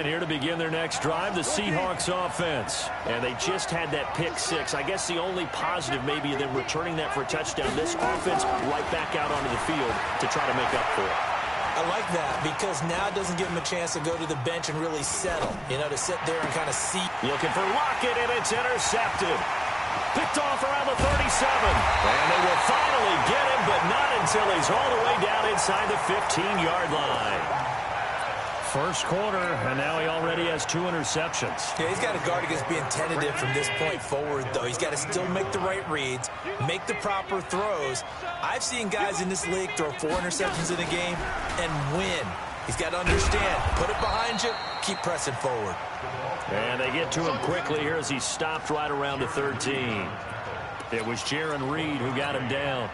here to begin their next drive, the Seahawks offense. And they just had that pick six. I guess the only positive maybe of them returning that for a touchdown. This offense right back out onto the field to try to make up for it. I like that because now it doesn't give them a chance to go to the bench and really settle. You know, to sit there and kind of see. Looking for Lockett, and it's intercepted. Picked off around the 37. And they will finally get him, but not until he's all the way down inside the 15-yard line. First quarter, and now he already has 2 interceptions. Yeah, he's got to guard against being tentative from this point forward, though. He's got to still make the right reads, make the proper throws. I've seen guys in this league throw 4 interceptions in a game and win. He's got to understand, put it behind you, keep pressing forward. And they get to him quickly here as he stopped right around the 13. It was Jaron Reed who got him down.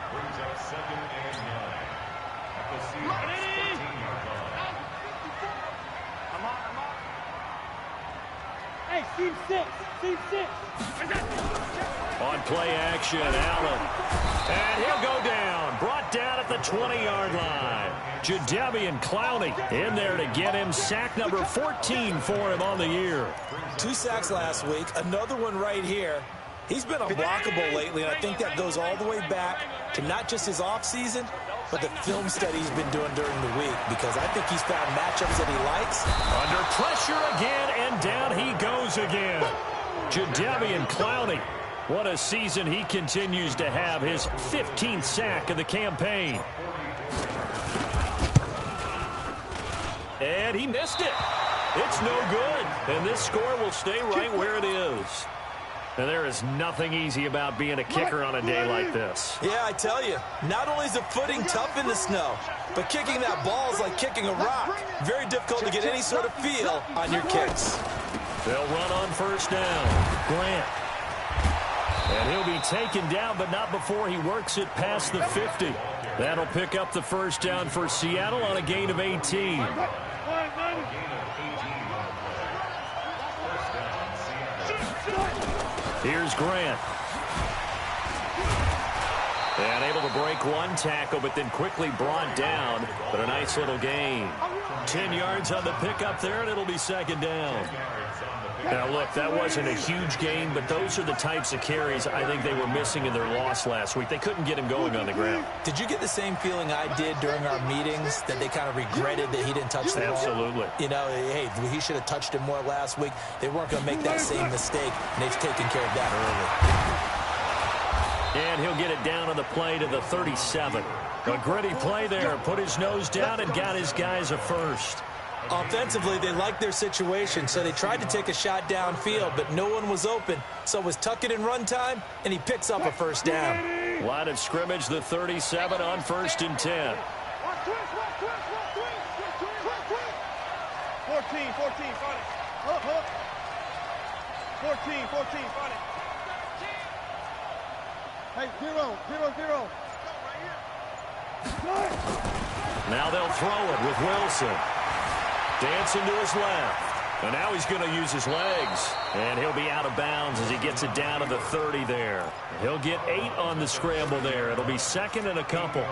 Hey, team 6, team 6. On play action, Allen. And he'll go down. Brought down at the 20-yard line. Jadeveon Clowney in there to get him. Sack number 14 for him on the year. 2 sacks last week. Another one right here. He's been unblockable lately, and I think that goes all the way back to not just his offseason, but the film study he's been doing during the week, because I think he's found matchups that he likes. Under pressure again, and down he goes again. Jadeveon Clowney. What a season he continues to have. His 15th sack of the campaign. And he missed it. It's no good. And this score will stay right where it is. And there is nothing easy about being a kicker on a day like this. Yeah, I tell you, not only is the footing tough in the snow, but kicking that ball is like kicking a rock. Very difficult to get any sort of feel on your kicks. They'll run on first down. Grant. And he'll be taken down, but not before he works it past the 50. That'll pick up the first down for Seattle on a gain of 18. Here's Grant. And able to break one tackle, but then quickly brought down. But a nice little gain. 10 yards on the pickup there, and it'll be second down. Now, look, that wasn't a huge gain, but those are the types of carries I think they were missing in their loss last week. They couldn't get him going on the ground. Did you get the same feeling I did during our meetings, that they kind of regretted that he didn't touch the ball? Absolutely. You know, hey, he should have touched him more last week. They weren't going to make that same mistake, and they've taken care of that early. And he'll get it down on the play to the 37. A gritty play there. Put his nose down and got his guys a first. Offensively, they liked their situation, so they tried to take a shot downfield, but no one was open. So it was tuck it in run time, and he picks up a first down. Line of scrimmage, the 37 on 1st and 10. 14, find it. Hook. 14, find it. Hey, 0. Now they'll throw it with Wilson. Dancing to his left. And now he's going to use his legs. And he'll be out of bounds as he gets it down to the 30 there. He'll get 8 on the scramble there. It'll be second and a couple.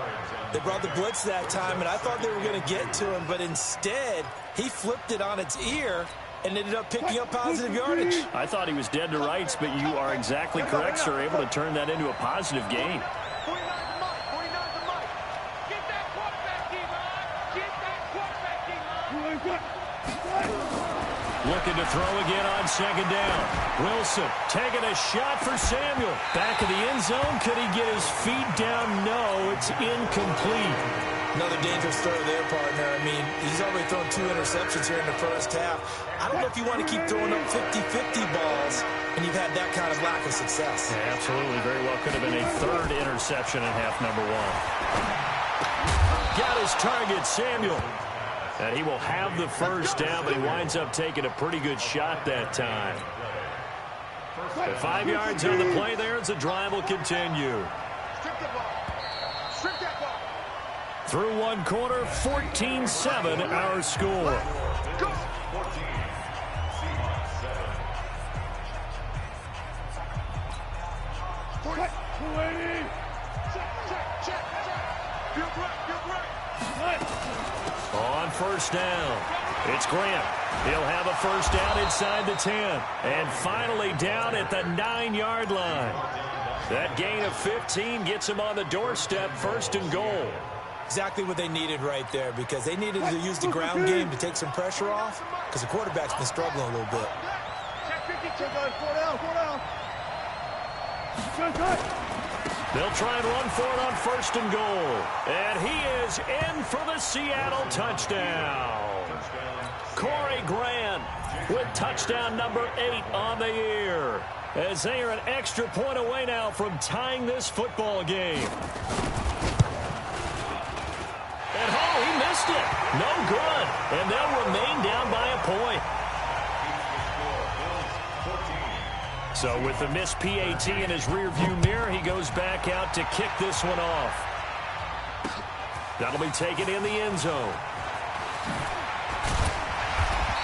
They brought the blitz that time, and I thought they were going to get to him, but instead he flipped it on its ear and ended up picking up positive yardage. I thought he was dead to rights, but you are exactly correct, sir. Able to turn that into a positive gain. Looking to throw again on second down. Wilson taking a shot for Samuel. Back of the end zone. Could he get his feet down? No, it's incomplete. Another dangerous throw there, partner. I mean, he's already thrown 2 interceptions here in the first half. I don't know if you want to keep throwing up 50-50 balls, and you've had that kind of lack of success. Yeah, absolutely. Very well could have been a 3rd interception in half number 1. Got his target, Samuel. And he will have the first down, but he winds up taking a pretty good shot that time. 5 yards on the play there as the drive will continue. Through one quarter, 14-7 our score. On first down. It's Grant. He'll have a first down inside the 10. And finally down at the 9-yard line. That gain of 15 gets him on the doorstep, first and goal. Exactly what they needed right there, because they needed to use the ground game to take some pressure off, because the quarterback's been struggling a little bit. They'll try and run for it on first and goal. And he is in for the Seattle touchdown. Corey Grant with touchdown number 8 on the year, as they are an extra point away now from tying this football game. And oh, he missed it. No good. And they'll remain down by a point. So with the missed PAT in his rearview mirror, he goes back out to kick this one off. That'll be taken in the end zone.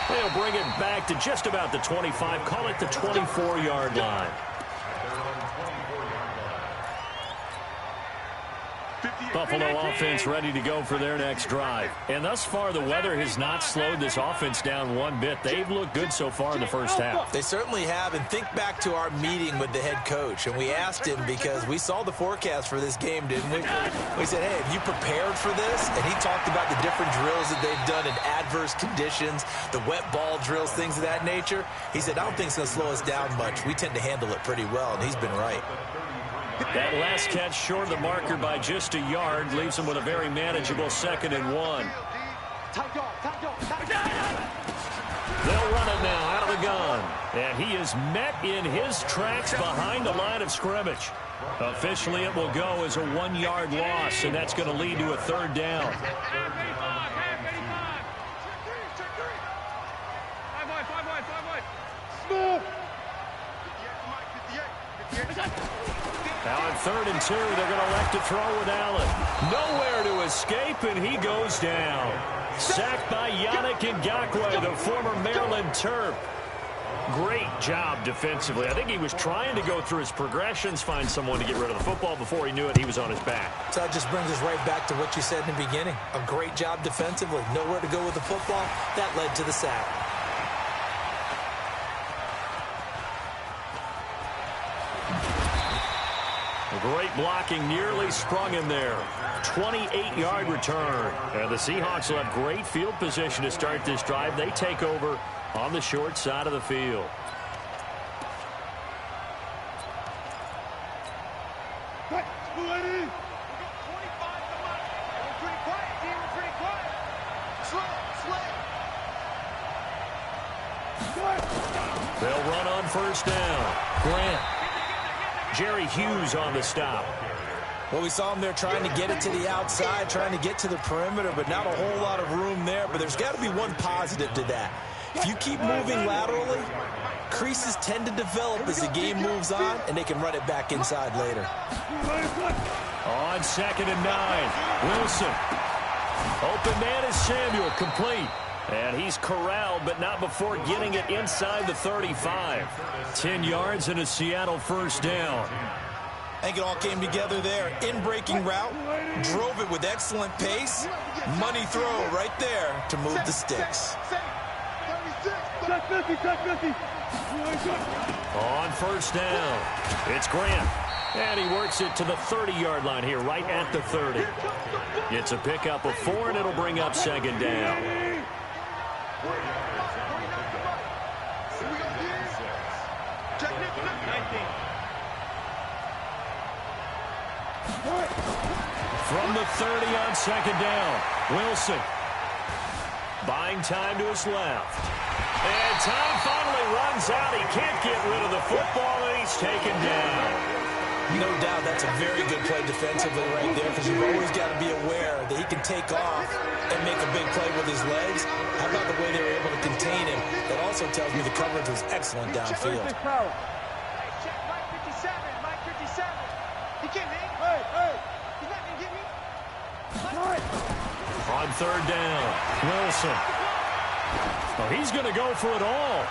They'll bring it back to just about the 25, call it the 24-yard line. Buffalo offense ready to go for their next drive. And thus far, the weather has not slowed this offense down one bit. They've looked good so far in the first half. They certainly have. And think back to our meeting with the head coach. And we asked him, because we saw the forecast for this game, didn't we? We said, hey, have you prepared for this? And he talked about the different drills that they've done in adverse conditions, the wet ball drills, things of that nature. He said, I don't think it's going to slow us down much. We tend to handle it pretty well, and he's been right. That last catch short of the marker by just a yard leaves him with a very manageable 2nd and 1. They'll run it now out of the gun. And he is met in his tracks behind the line of scrimmage. Officially, it will go as a 1-yard loss, and that's going to lead to a 3rd down. Now on 3rd and 2, they're going to elect to throw with Allen. Nowhere to escape, and he goes down. Sacked by Yannick Ngakoue, the former Maryland Terp. Great job defensively. I think he was trying to go through his progressions, find someone to get rid of the football. Before he knew it, he was on his back. So that just brings us right back to what you said in the beginning. A great job defensively. Nowhere to go with the football. That led to the sack. Great blocking, nearly sprung him there. 28-yard return. And the Seahawks will have great field position to start this drive. They take over on the short side of the field. They'll run on first down. Grant. Jerry Hughes on the stop. Well, we saw him there trying to get it to the outside, trying to get to the perimeter, but not a whole lot of room there. But there's got to be one positive to that. If you keep moving laterally, creases tend to develop as the game moves on, and they can run it back inside later. On 2nd and 9, Wilson. Open man is Samuel, complete. And he's corralled, but not before getting it inside the 35. 10 yards and a Seattle first down. I think it all came together there. In-breaking route, drove it with excellent pace. Money throw right there to move the sticks. On first down, it's Grant. And he works it to the 30-yard line here, right at the 30. It's a pickup of 4, and it'll bring up 2nd down. From the 30 on 2nd down, Wilson. Buying time to his left. And time finally runs out. He can't get rid of the football, and he's taken down. No doubt that's a very good play defensively right there, because you've always got to be aware that he can take off and make a big play with his legs. How about the way they were able to contain him? That also tells me the coverage was excellent downfield. On 3rd down, Wilson. Oh, he's going to go for it all.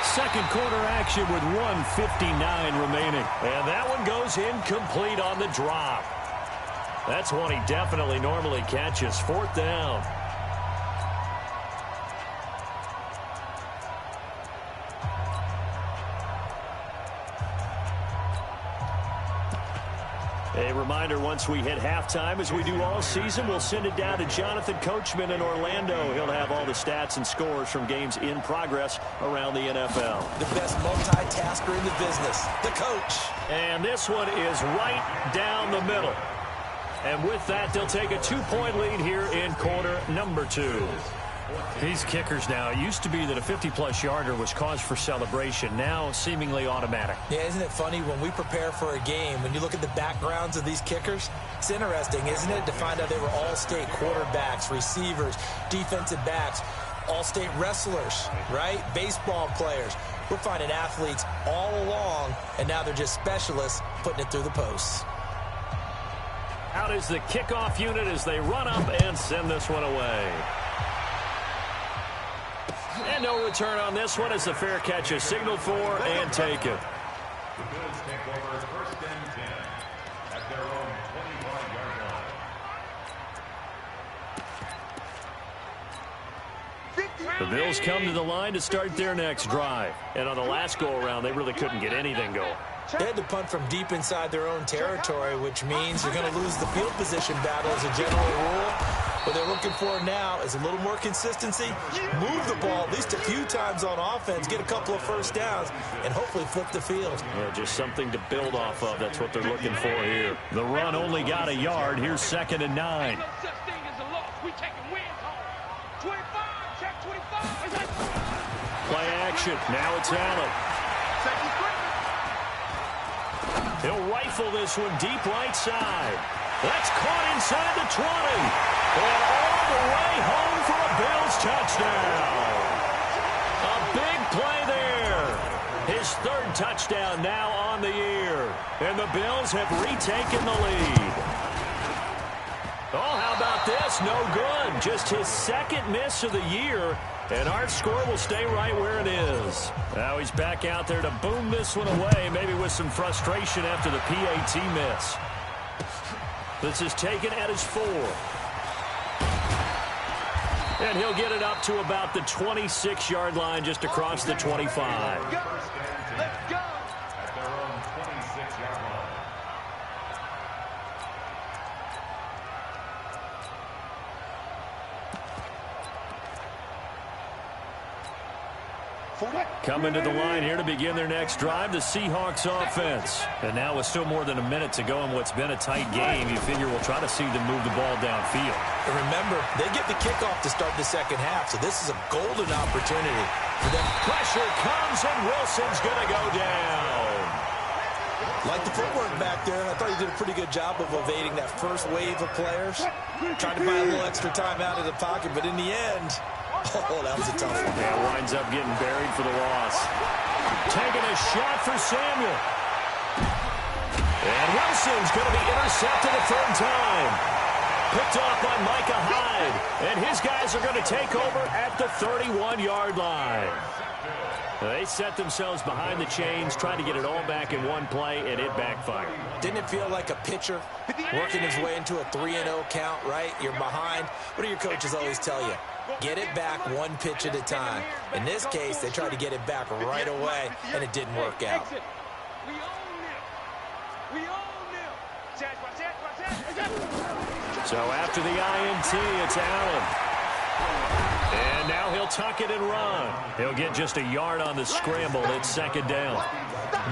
Second quarter action with 1:59 remaining. And that one goes incomplete on the drop. That's one he definitely normally catches. 4th down. A reminder, once we hit halftime, as we do all season, we'll send it down to Jonathan Coachman in Orlando. He'll have all the stats and scores from games in progress around the NFL. The best multitasker in the business, the coach. And this one is right down the middle. And with that, they'll take a 2-point lead here in quarter number 2. These kickers now, it used to be that a 50-plus yarder was cause for celebration. Now, seemingly automatic. Yeah, isn't it funny when we prepare for a game, when you look at the backgrounds of these kickers? It's interesting, isn't it, to find out they were all-state quarterbacks, receivers, defensive backs, all-state wrestlers, right? Baseball players. We're finding athletes all along, and now they're just specialists putting it through the posts. Out is the kickoff unit as they run up and send this one away. And no return on this one as the fair catch is signaled for and taken. The Bills take over first and 10 at their own 25-yard line. The Bills come to the line to start their next drive. And on the last go-around, they really couldn't get anything going. They had to punt from deep inside their own territory, which means you're going to lose the field position battle as a general rule. What they're looking for now is a little more consistency, move the ball at least a few times on offense, get a couple of first downs, and hopefully flip the field. Yeah, just something to build off of. That's what they're looking for here. The run only got a yard. Here's 2nd and 9. Play action. Now it's Allen. He'll rifle this one deep right side. That's caught inside the 20. And all the way home for a Bills touchdown. A big play there. His 3rd touchdown now on the year. And the Bills have retaken the lead. Oh, how about this? No good. Just his 2nd miss of the year. And our score will stay right where it is. Now he's back out there to boom this one away, maybe with some frustration after the PAT miss. This is taken at his 4. And he'll get it up to about the 26-yard line, just across the 25. Let's go. At their own 26-yard line. Coming to the line here to begin their next drive, the Seahawks offense. And now with still more than a minute to go in what's been a tight game, you figure we'll try to see them move the ball downfield. And remember, they get the kickoff to start the second half, so this is a golden opportunity for them. Pressure comes, and Wilson's going to go down. Like the footwork back there, I thought he did a pretty good job of evading that first wave of players. Trying to buy a little extra time out of the pocket, but in the end, oh, that was a tough one. Yeah, winds up getting buried for the loss. Taking a shot for Samuel. And Wilson's going to be intercepted a 3rd time. Picked off by Micah Hyde. And his guys are going to take over at the 31-yard line. They set themselves behind the chains, trying to get it all back in one play, and it backfired. Didn't it feel like a pitcher working his way into a 3-0 count, right? You're behind. What do your coaches always tell you? Get it back one pitch at a time. In this case, they tried to get it back right away, and it didn't work out. So after the INT, it's Allen. And now he'll tuck it and run. He'll get just a yard on the scramble. It's 2nd down.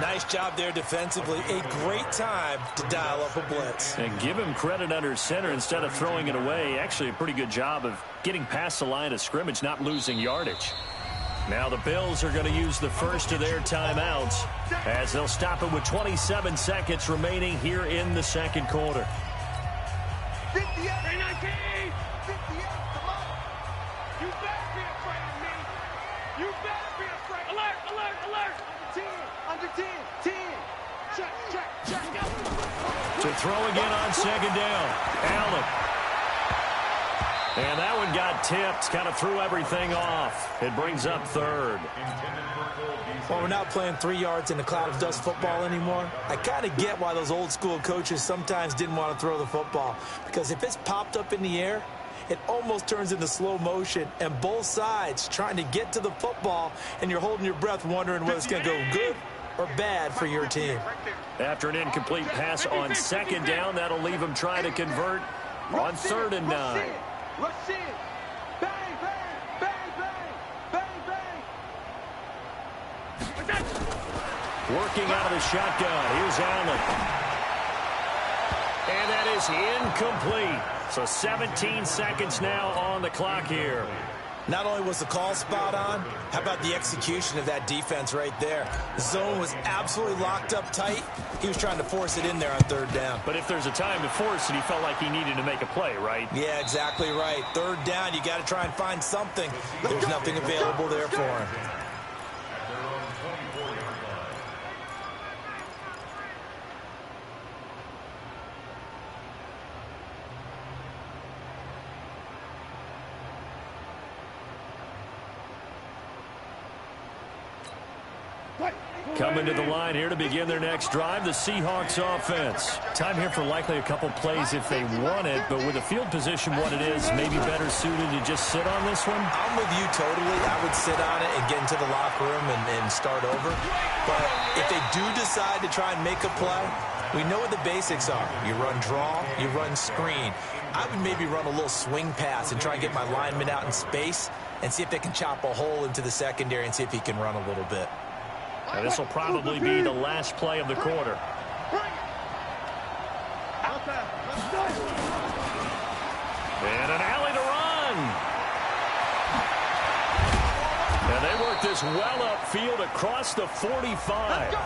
Nice job there defensively. A great time to dial up a blitz. And give him credit under center instead of throwing it away. Actually, a pretty good job of getting past the line of scrimmage, not losing yardage. Now the Bills are going to use the first of their timeouts as they'll stop it with 27 seconds remaining here in the 2nd quarter. 58, 19, 58, come on. You better be afraid of me. You better be afraid. Alert, alert, alert. Under 10, 10. Check. To throw again on 2nd down. Allen. And that one got tipped, kind of threw everything off. It brings up 3rd. Well, we're not playing 3 yards in a cloud of dust football anymore. I kind of get why those old school coaches sometimes didn't want to throw the football. Because if it's popped up in the air, it almost turns into slow motion. And both sides trying to get to the football, and you're holding your breath wondering whether it's going to go good or bad for your team. After an incomplete pass on second down, that'll leave him trying to convert on 3rd and 9. Rush in. Bang, bang, bang, bang, bang, bang. Working out of the shotgun. Here's Allen. And that is incomplete. So 17 seconds now on the clock here. Not only was the call spot on, how about the execution of that defense right there? The zone was absolutely locked up tight. He was trying to force it in there on 3rd down. But if there's a time to force it, he felt like he needed to make a play, right? Yeah, exactly right. 3rd down, you got to try and find something. There's nothing available there for him. Coming to the line here to begin their next drive, the Seahawks offense. Time here for likely a couple plays if they want it, but with the field position what it is, maybe better suited to just sit on this one? I'm with you totally. I would sit on it and get into the locker room and start over. But if they do decide to try and make a play, we know what the basics are. You run draw, you run screen. I would maybe run a little swing pass and try and get my lineman out in space and see if they can chop a hole into the secondary and see if he can run a little bit. Now, this will probably be the last play of the quarter. And an alley to run. And they work this well upfield across the 45.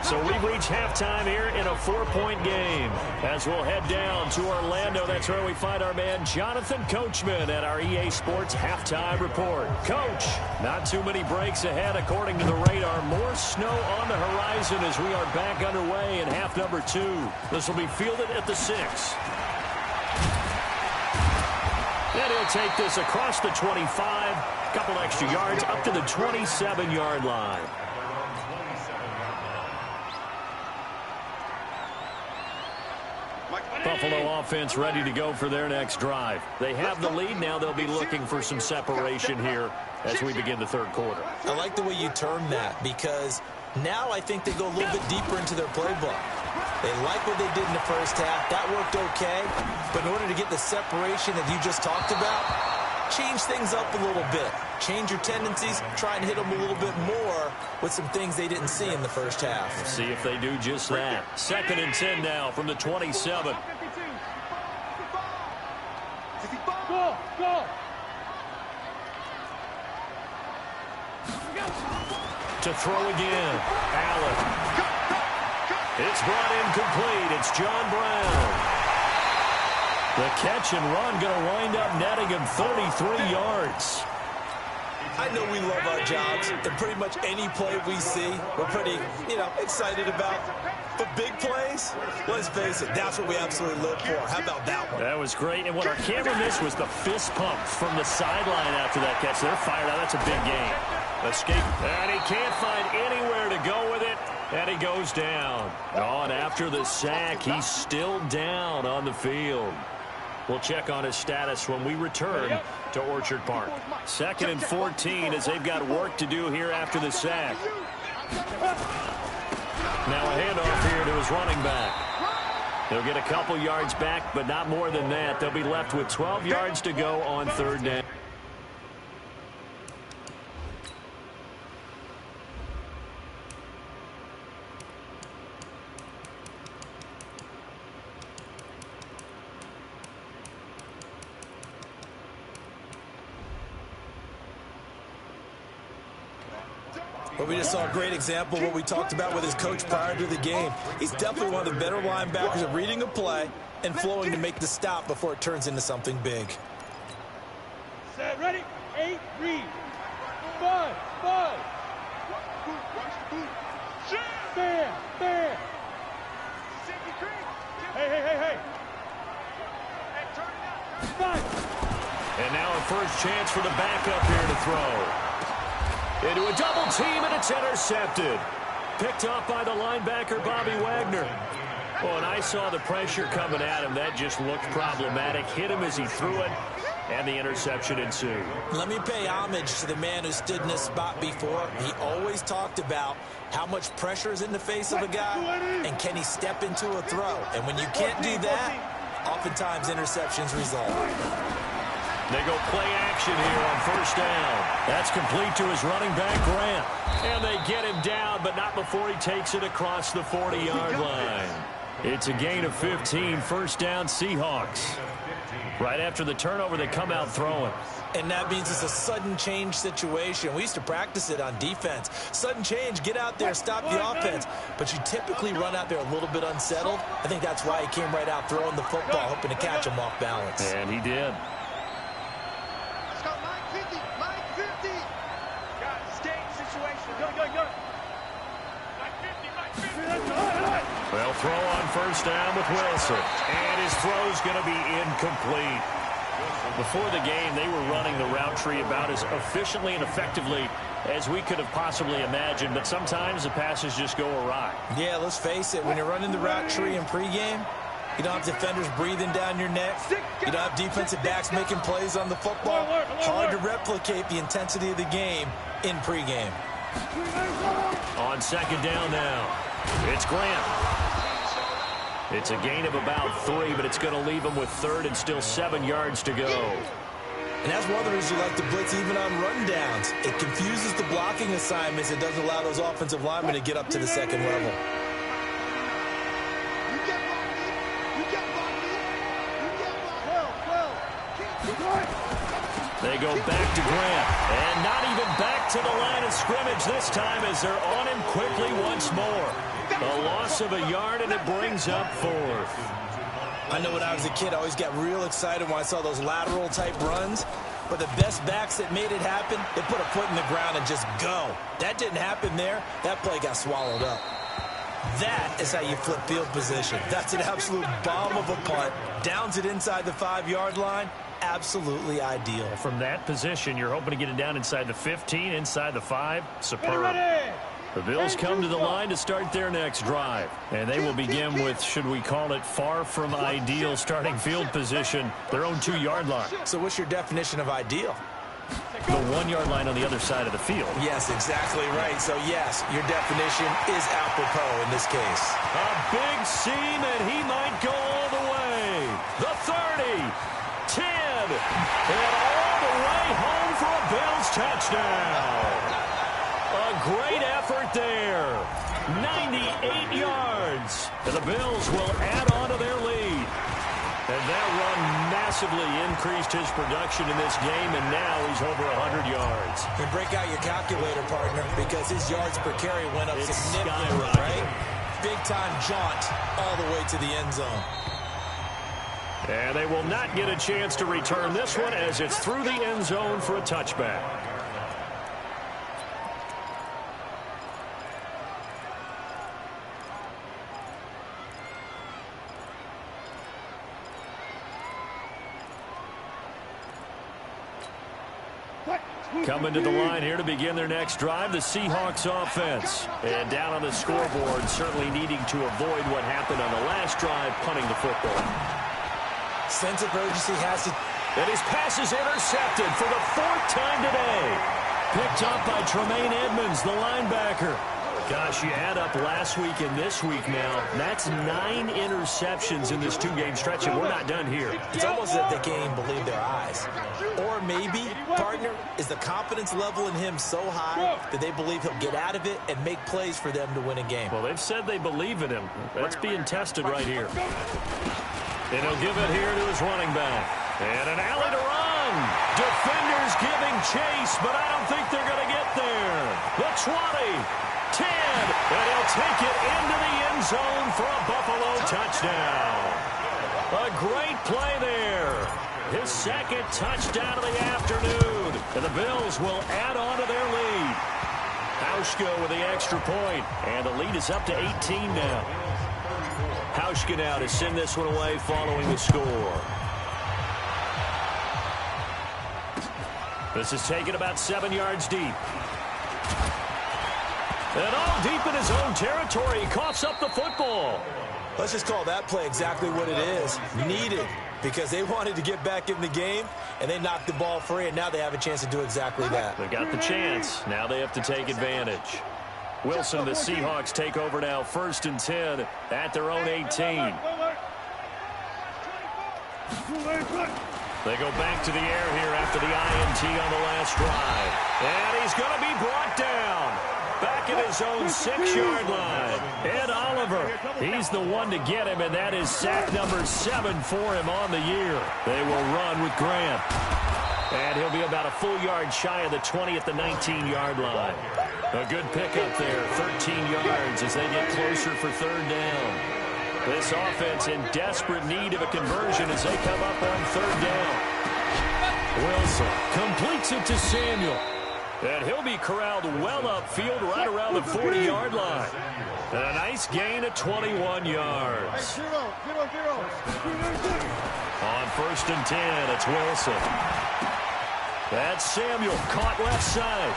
So we've reached halftime here in a 4-point game. As we'll head down to Orlando, that's where we find our man Jonathan Coachman at our EA Sports Halftime Report. Coach, not too many breaks ahead according to the radar. More snow on the horizon as we are back underway in half number 2. This will be fielded at the 6. And he'll take this across the 25. Couple extra yards up to the 27-yard line. Buffalo offense ready to go for their next drive. They have the lead. Now they'll be looking for some separation here as we begin the 3rd quarter. I like the way you term that because now I think they go a little bit deeper into their playbook. They like what they did in the first half. That worked okay. But in order to get the separation that you just talked about, change things up a little bit. Change your tendencies. Try and hit them a little bit more with some things they didn't see in the first half. We'll see if they do just that. 2nd and 10 now from the 27. To throw again. Allen. It's brought incomplete. It's John Brown. The catch and run going to wind up netting him 33 yards. I know we love our jobs, and pretty much any play we see, we're pretty, excited about. But big plays, let's face it, that's what we absolutely live for. How about that one? That was great. And what our camera missed was the fist pump from the sideline after that catch. They're fired out. That's a big game. Escape. And he can't find anywhere to go with it. And he goes down. Oh, and after the sack, he's still down on the field. We'll check on his status when we return to Orchard Park. 2nd and 14 as they've got work to do here after the sack. Now a handoff here to his running back. They'll get a couple yards back, but not more than that. They'll be left with 12 yards to go on 3rd down. But we just saw a great example of what we talked about with his coach prior to the game. He's definitely one of the better linebackers at reading a play and flowing to make the stop before it turns into something big. Set, ready, 8, read. 5, 5. Stand. Hey. And now a first chance for the backup here to throw. Into a double team, and it's intercepted. Picked off by the linebacker, Bobby Wagner. Oh, and I saw the pressure coming at him. That just looked problematic. Hit him as he threw it. and the interception ensued. Let me pay homage to the man who stood in this spot before. He always talked about how much pressure is in the face of a guy, and can he step into a throw. And when you can't do that, oftentimes interceptions result. They go play action here on first down. That's complete to his running back, Grant. And they get him down, but not before he takes it across the 40-yard line. It's a gain of 15, first down Seahawks. Right after the turnover, they come out throwing. And that means it's a sudden change situation. We used to practice it on defense. Sudden change, get out there, stop the offense. But you typically run out there a little bit unsettled. I think that's why he came right out throwing the football, hoping to catch him off balance. And he did. Let's go, Mike 50, Mike 50. Got it, staying situation. Go. Mike 50, Mike 50. Well, throw on first down with Wilson. And his throw's going to be incomplete. Before the game, they were running the route tree about as efficiently and effectively as we could have possibly imagined, but sometimes the passes just go awry. Yeah, let's face it, when you're running the route tree in pregame, you don't have defenders breathing down your neck. You don't have defensive backs making plays on the football. Hard to replicate the intensity of the game in pregame. On second down now, it's Grant. It's a gain of about 3, but it's going to leave him with third and still 7 yards to go. And that's one of the reasons you like to blitz even on rundowns. It confuses the blocking assignments. It doesn't allow those offensive linemen to get up to the second level. They go back to Grant, and not even back to the line of scrimmage this time as they're on him quickly once more. A loss of a yard, and it brings up fourth. I know when I was a kid, I always got real excited when I saw those lateral-type runs. But the best backs that made it happen, they put a foot in the ground and just go. That didn't happen there. That play got swallowed up. That is how you flip field position. That's an absolute bomb of a punt. Downs it inside the 5-yard line. Absolutely ideal. From that position, you're hoping to get it down inside the 15, inside the 5. Superb. The Bills come to the line to start their next drive. And they will begin with, should we call it, far from ideal starting field position, their own 2-yard line. So what's your definition of ideal? The 1-yard line on the other side of the field. Yes, exactly right. So, yes, your definition is apropos in this case. A big seam, and he might go all the way. The 30, 10, and all the way home for a Bills touchdown. A great effort there. 98 yards. And the Bills will add on to their lead. And that run massively increased his production in this game, and now he's over 100 yards. And break out your calculator, partner, because his yards per carry went up It's significantly, right? Big-time jaunt all the way to the end zone. And they will not get a chance to return this one as it's through the end zone for a touchback. Coming to the line here to begin their next drive, the Seahawks offense. And down on the scoreboard, certainly needing to avoid what happened on the last drive, punting the football. Sense of urgency has to... And his pass is intercepted for the 4th time today. Picked up by Tremaine Edmonds, the linebacker. Gosh, you add up last week and this week now. That's 9 interceptions in this 2-game stretch, and we're not done here. It's almost as if they can't even believe their eyes. Or maybe, partner, is the confidence level in him so high that they believe he'll get out of it and make plays for them to win a game. Well, they've said they believe in him. That's being tested right here. And he'll give it here to his running back. And an alley to run. Defenders giving chase, but I don't think they're going to get there. The 20. 10, and he'll take it into the end zone for a Buffalo touchdown. A great play there. His 2nd touchdown of the afternoon. And the Bills will add on to their lead. Hauschka with the extra point, and the lead is up to 18 now. Hauschka now to send this one away following the score. This is taken about 7 yards deep. And all deep in his own territory, he coughs up the football. Let's just call that play exactly what it is. Needed. because they wanted to get back in the game, and they knocked the ball free, and now they have a chance to do exactly that. They got the chance. Now they have to take advantage. Wilson and the Seahawks take over now, 1st and 10 at their own 18. They go back to the air here after the INT on the last drive. And he's going to be brought down. Back at his own 6-yard line. Ed Oliver, he's the one to get him, and that is sack number 7 for him on the year. They will run with Grant. And he'll be about a full yard shy of the 20 at the 19-yard line. A good pickup there, 13 yards as they get closer for 3rd down. This offense in desperate need of a conversion as they come up on 3rd down. Wilson completes it to Samuel. And he'll be corralled well upfield right around the 40-yard line. And a nice gain of 21 yards. On 1st and 10, it's Wilson. That's Samuel, caught left side.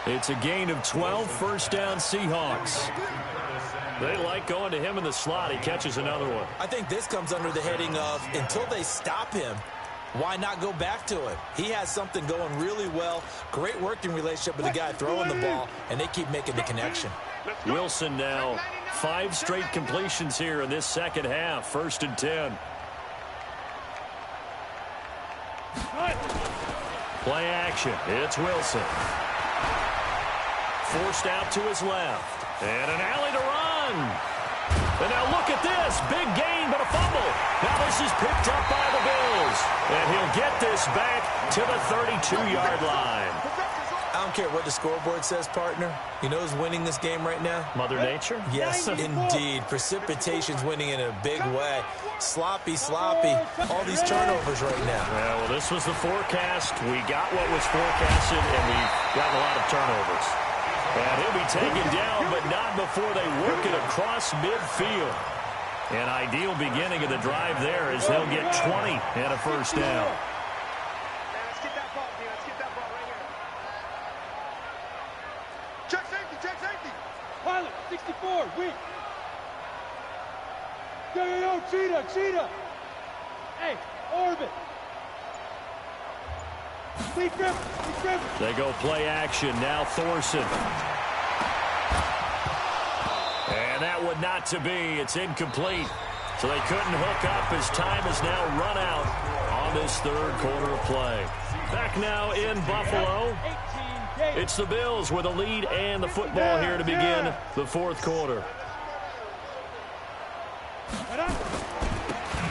It's a gain of 12, 1st down Seahawks. They like going to him in the slot. He catches another one. I think this comes under the heading of until they stop him, why not go back to it? He has something going really well. Great working relationship with the guy throwing the ball, and they keep making the connection. Wilson now 5 straight completions here in this second half. 1st and 10. Play action. It's Wilson. Forced out to his left. And an alley to run. And now look at this. Big gain, but a fumble. Now this is picked up by the Bills. And he'll get this back to the 32-yard line. I don't care what the scoreboard says, partner. You know who's winning this game right now? Mother Nature? Yes, indeed. Precipitation's winning in a big way. Sloppy. All these turnovers right now. Yeah, well, this was the forecast. We got what was forecasted, and we've gotten a lot of turnovers. And he'll be taken down, but not before they work it across midfield. An ideal beginning of the drive there as they'll get 20 and a 1st down. Let's get that ball, let's get that ball right here. Check safety. Pilot, 64, weak. Yo, cheetah. Hey, orbit. Deep grip. They go play action. Now Thorson. And that would not to be. It's incomplete. So they couldn't hook up as time has now run out on this 3rd quarter of play. Back now in Buffalo. It's the Bills with a lead and the football here to begin the 4th quarter.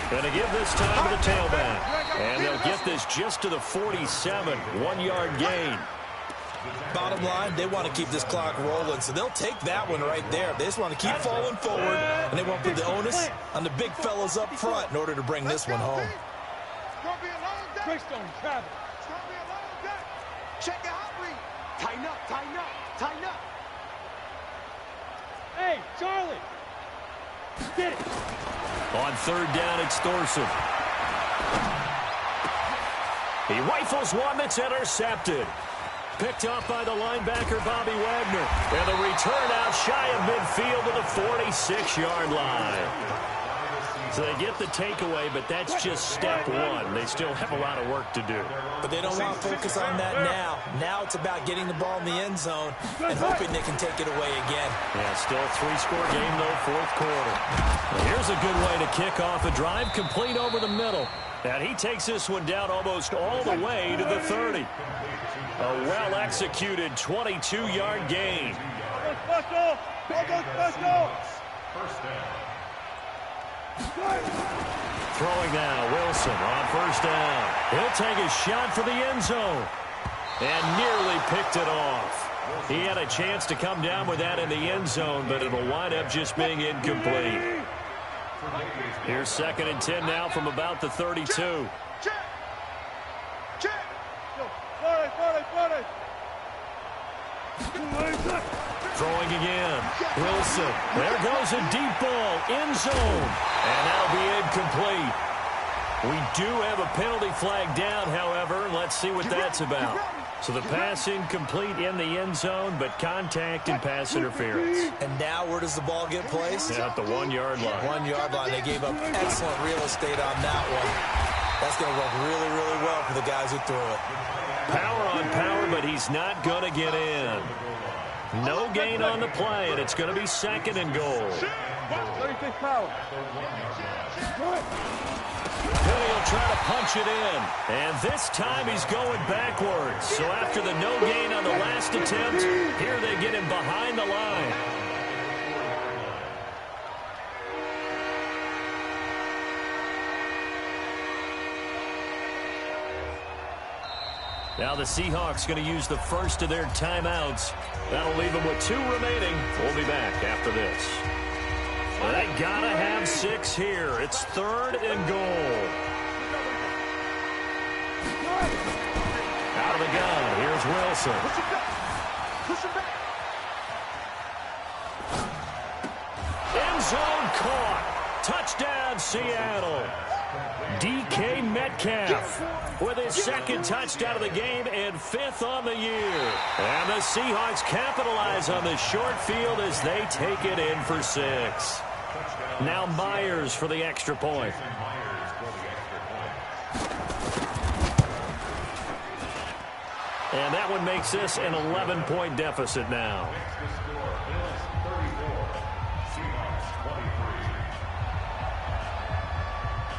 Going to give this time to the tailback. And they'll get this just to the 47, 1-yard gain. Bottom line, they want to keep this clock rolling, so they'll take that one right there. They just want to keep falling forward, and they want to put the onus on the big fellas up front in order to bring this one home. It's going to be a long day. Greystone, travel. It's going to be a long day. Check it out, Reed. Tighten up. Hey, Charlie. Get it. On 3rd down, it's Thorson. He rifles one that's intercepted. Picked up by the linebacker, Bobby Wagner. And the return out shy of midfield to the 46-yard line. So they get the takeaway, but that's just step 1. They still have a lot of work to do. But they don't want to focus on that now. Now it's about getting the ball in the end zone and hoping they can take it away again. Yeah, still a 3-score game, though, 4th quarter. Well, here's a good way to kick off a drive, complete over the middle. And he takes this one down almost all the way to the 30. A well-executed 22-yard gain. First down. Throwing now, Wilson on 1st down. He'll take a shot for the end zone. And nearly picked it off. He had a chance to come down with that in the end zone, but it'll wind up just being incomplete. Here's 2nd and 10 now from about the 32. Check. Throwing again. Wilson. There goes a deep ball. End zone. And that'll be incomplete. We do have a penalty flag down, however. Let's see what that's about. So the pass incomplete in the end zone, but contact and pass interference. And now where does the ball get placed? At the 1-yard line. 1-yard line. They gave up excellent real estate on that one. That's going to work really, really well for the guys who threw it. Power on power, but he's not going to get in. No gain on the play, and it's going to be 2nd and goal. 36 power. Penny will try to punch it in. And this time he's going backwards. So after the no gain on the last attempt, here they get him behind the line. Now the Seahawks going to use the first of their timeouts. That'll leave them with 2 remaining. We'll be back after this. They got to have 6 here. It's 3rd and goal. Out of the gun. Here's Wilson. Push him back. End zone caught. Touchdown, Seattle. DK Metcalf with his 2nd touchdown of the game and 5th on the year. And the Seahawks capitalize on the short field as they take it in for 6. Now Myers for the extra point. And that one makes this an 11-point deficit now.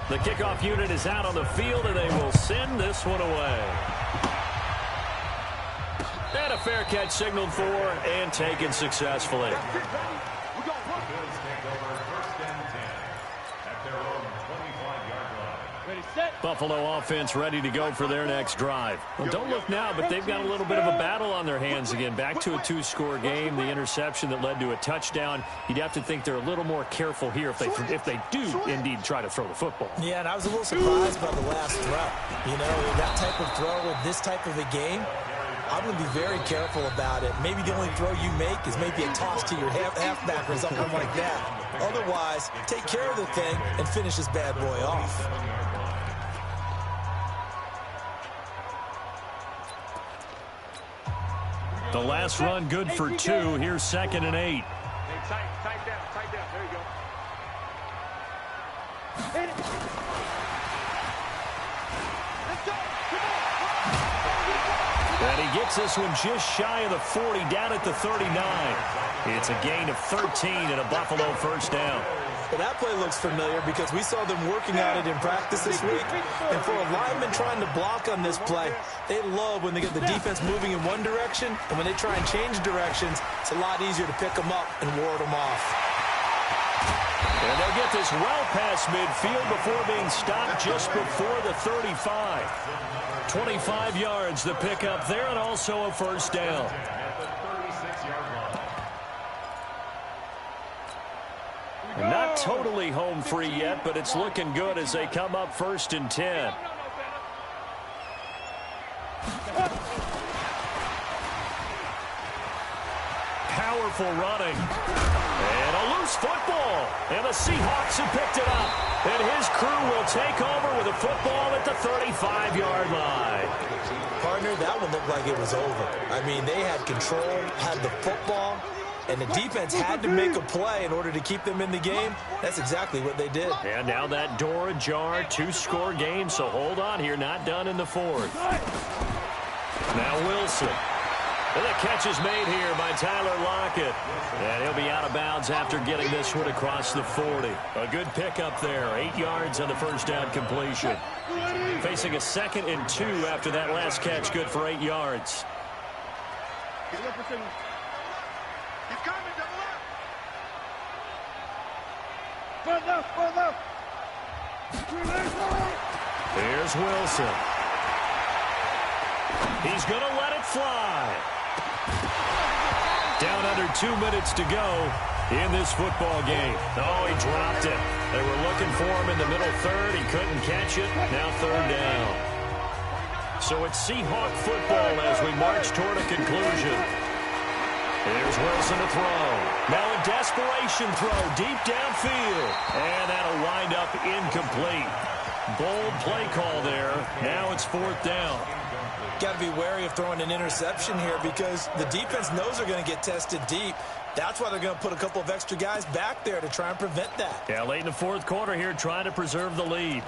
The kickoff unit is out on the field, and they will send this one away. And a fair catch signaled for and taken successfully. Buffalo offense ready to go for their next drive. Well, don't look now, but they've got a little bit of a battle on their hands again. Back to a 2-score game. The interception that led to a touchdown. You'd have to think they're a little more careful here if they do indeed try to throw the football. Yeah, and I was a little surprised by the last throw. You know, that type of throw in this type of a game, I'm going to be very careful about it. Maybe the only throw you make is maybe a toss to your halfback or something like that. Otherwise, take care of the thing and finish this bad boy off. The last run good for 2. Here's 2nd and 8. Hey, tight down. There you go. Hit it. Let's go. Come on. And he gets this one just shy of the 40, down at the 39. It's a gain of 13 and a Buffalo first down. Well, that play looks familiar because we saw them working on it in practice this week. And for a lineman trying to block on this play, they love when they get the defense moving in one direction. And when they try and change directions, it's a lot easier to pick them up and ward them off. And they'll get this well past midfield before being stopped just before the 35. 25 yards to pick up there, and also a first down. Not totally home free yet, but it's looking good as they come up 1st and 10. Powerful running. And a loose football. And the Seahawks have picked it up. And his crew will take over with a football at the 35-yard line. Partner, that one looked like it was over. I mean, they had control, had the football, and the defense had to make a play in order to keep them in the game. That's exactly what they did. And now that door ajar, 2-score game, so hold on here, not done in the 4th. Now Wilson. And the catch is made here by Tyler Lockett. And he'll be out of bounds after getting this one across the 40. A good pickup there, 8 yards on the first down completion. Facing a 2nd and 2 after that last catch, good for 8 yards. He's coming, double up. Front left. Here's Wilson. He's going to let it fly. Down under 2 minutes to go in this football game. Oh, he dropped it. They were looking for him in the middle 3rd. He couldn't catch it. Now 3rd down. So it's Seahawk football as we march toward a conclusion. Here's Wilson to throw. Now a desperation throw deep downfield. And that'll wind up incomplete. Bold play call there. Now it's 4th down. Got to be wary of throwing an interception here because the defense knows they're going to get tested deep. That's why they're going to put a couple of extra guys back there to try and prevent that. Yeah, late in the fourth quarter here, trying to preserve the lead.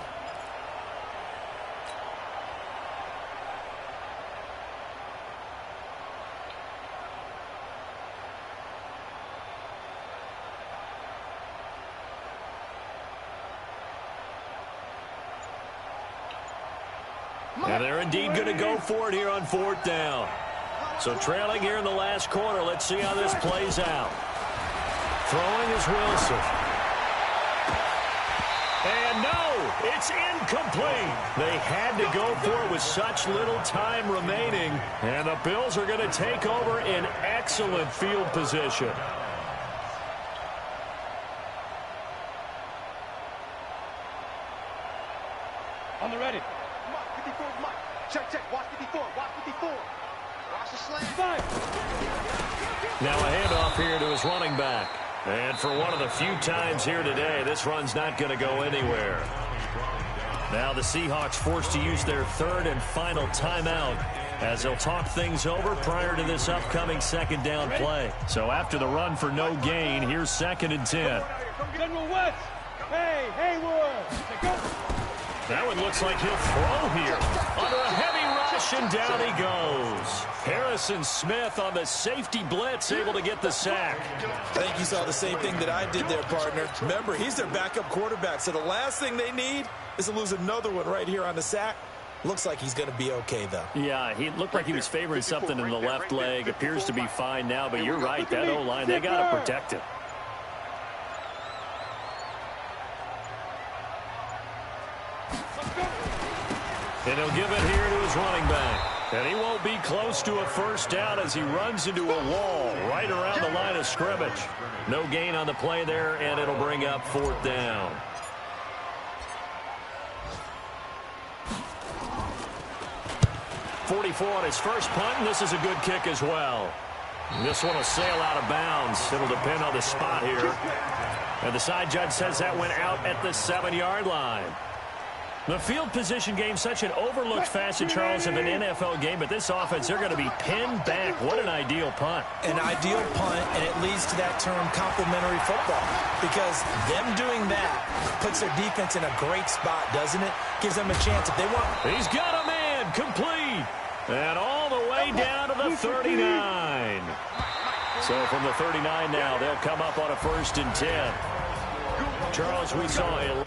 And they're indeed going to go for it here on fourth down. So trailing here in the last quarter. Let's see how this plays out. Throwing is Wilson. And no, it's incomplete. They had to go for it with such little time remaining. And the Bills are going to take over in excellent field position. On the ready. Mike, 54, Mike. Check. Watch 54. Watch 54. Watch the slant. Now a handoff here to his running back. And for one of the few times here today, this run's not going to go anywhere. Now the Seahawks forced to use their third and final timeout as they'll talk things over prior to this upcoming second down play. So after the run for no gain, here's 2nd and 10. General West. Hey, Haywood. That one looks like he'll throw here. Under a heavy rush, and down he goes. Harrison Smith on the safety blitz, able to get the sack. I think you saw the same thing that I did there, partner. Remember, he's their backup quarterback, so the last thing they need is to lose another one right here on the sack. Looks like he's going to be okay, though. Yeah, he looked like he was favoring something in the left leg. Appears to be fine now, but you're right. That O-line, they got to protect him. And he'll give it here to his running back. And he won't be close to a first down as he runs into a wall right around the line of scrimmage. No gain on the play there, and it'll bring up 4th down. .44 on his first punt, and this is a good kick as well. And this one will sail out of bounds. It'll depend on the spot here. And the side judge says that went out at the 7-yard line. The field position game, such an overlooked facet, Charles, of an NFL game, but this offense, they're going to be pinned back. What an ideal punt. An ideal punt, and it leads to that term complementary football, because them doing that puts their defense in a great spot, doesn't it? Gives them a chance if they want. He's got a man, complete, and all the way down to the 39. So from the 39 now, they'll come up on a 1st and 10. Charles, we saw a